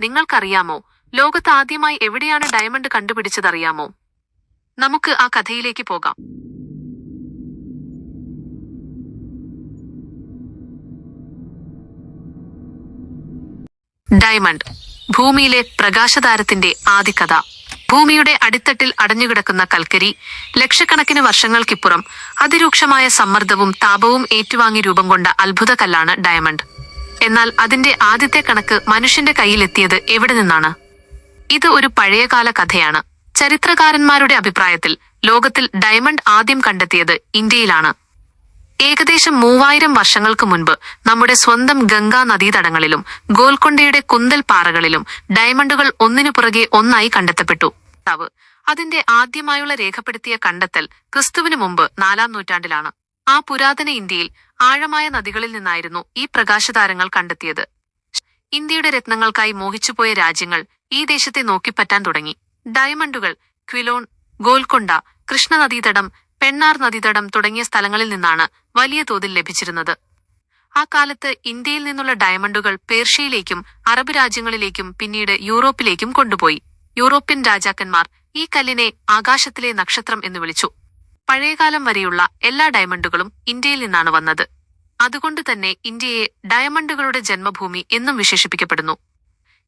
നിങ്ങൾക്കറിയാമോ? ലോകത്ത് ആദ്യമായി എവിടെയാണ് ഡയമണ്ട് കണ്ടുപിടിച്ചതറിയാമോ? നമുക്ക് ആ കഥയിലേക്ക് പോകാം. ഡയമണ്ട്, ഭൂമിയിലെ പ്രകാശതാരത്തിന്റെ ആദികഥ. ഭൂമിയുടെ അടിത്തട്ടിൽ അടഞ്ഞുകിടക്കുന്ന കൽക്കരി ലക്ഷക്കണക്കിന് വർഷങ്ങൾക്കിപ്പുറം അതിരൂക്ഷമായ സമ്മർദ്ദവും താപവും ഏറ്റുവാങ്ങി രൂപം കൊണ്ട അത്ഭുത കല്ലാണ് ഡയമണ്ട്. എന്നാൽ അതിന്റെ ആദ്യത്തെ കണക്ക് മനുഷ്യന്റെ കയ്യിലെത്തിയത് എവിടെ നിന്നാണ്? ഇത് ഒരു പഴയകാല കഥയാണ്. ചരിത്രകാരന്മാരുടെ അഭിപ്രായത്തിൽ ലോകത്തിൽ ഡയമണ്ട് ആദ്യം കണ്ടെത്തിയത് ഇന്ത്യയിലാണ്. ഏകദേശം 3000 വർഷങ്ങൾക്ക് മുൻപ് നമ്മുടെ സ്വന്തം ഗംഗാ നദീതടങ്ങളിലും ഗോൽക്കൊണ്ടയുടെ കുന്തൽ പാറകളിലും ഡയമണ്ടുകൾ ഒന്നിനു പുറകെ ഒന്നായി കണ്ടെത്തപ്പെട്ടു. അതിന്റെ ആദ്യമായുള്ള രേഖപ്പെടുത്തിയ കണ്ടെത്തൽ ക്രിസ്തുവിനു മുമ്പ് 4-ാം നൂറ്റാണ്ടിലാണ്. ആ പുരാതന ഇന്ത്യയിൽ ആഴമായ നദികളിൽ നിന്നായിരുന്നു ഈ പ്രകാശതാരങ്ങൾ കണ്ടെത്തിയത്. ഇന്ത്യയുടെ രത്നങ്ങൾക്കായി മോഹിച്ചുപോയ രാജ്യങ്ങൾ ഈ ദേശത്തെ നോക്കിപ്പറ്റാൻ തുടങ്ങി. ഡയമണ്ടുകൾ ക്വിലോൺ, ഗോൽക്കൊണ്ട, കൃഷ്ണനദീതടം, പെണ്ണാർ നദീതടം തുടങ്ങിയ സ്ഥലങ്ങളിൽ നിന്നാണ് വലിയ തോതിൽ ലഭിച്ചിരുന്നത്. ആ കാലത്ത് ഇന്ത്യയിൽ നിന്നുള്ള ഡയമണ്ടുകൾ പേർഷ്യയിലേക്കും അറബ് രാജ്യങ്ങളിലേക്കും പിന്നീട് യൂറോപ്പിലേക്കും കൊണ്ടുപോയി. യൂറോപ്യൻ രാജാക്കന്മാർ ഈ കല്ലിനെ ആകാശത്തിലെ നക്ഷത്രം എന്ന് വിളിച്ചു. പഴയകാലം വരെയുള്ള എല്ലാ ഡയമണ്ടുകളും ഇന്ത്യയിൽ നിന്നാണ് വന്നത്. അതുകൊണ്ട് തന്നെ ഇന്ത്യയെ ഡയമണ്ടുകളുടെ ജന്മഭൂമി എന്നും വിശേഷിപ്പിക്കപ്പെടുന്നു.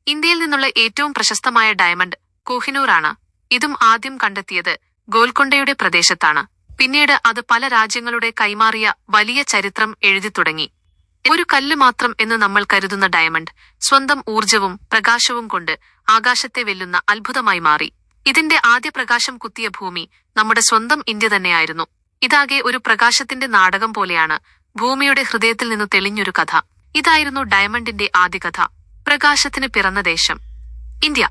ഇന്ത്യയിൽ നിന്നുള്ള ഏറ്റവും പ്രശസ്തമായ ഡയമണ്ട് കോഹിനൂർ ആണ്. ഇതും ആദ്യം കണ്ടെത്തിയത് ഗോൽക്കൊണ്ടയുടെ പ്രദേശത്താണ്. പിന്നീട് അത് പല രാജ്യങ്ങളുടെ കൈമാറിയ വലിയ ചരിത്രം എഴുതി തുടങ്ങി. ഒരു കല്ല് മാത്രം എന്ന് നമ്മൾ കരുതുന്ന ഡയമണ്ട് സ്വന്തം ഊർജവും പ്രകാശവും കൊണ്ട് ആകാശത്തെ വെല്ലുന്ന അത്ഭുതമായി മാറി. ഇതിന്റെ ആദ്യ പ്രകാശം കുത്തിയ ഭൂമി നമ്മുടെ സ്വന്തം ഇന്ത്യ തന്നെയായിരുന്നു. ഇതാകെ ഒരു പ്രകാശത്തിന്റെ നാടകം പോലെയാണ്. ഭൂമിയുടെ ഹൃദയത്തിൽ നിന്ന് തെളിഞ്ഞൊരു കഥ. ഇതായിരുന്നു ഡയമണ്ടിന്റെ ആദ്യ കഥ. പ്രകാശത്തിന് പിറന്ന ദേശം ഇന്ത്യ.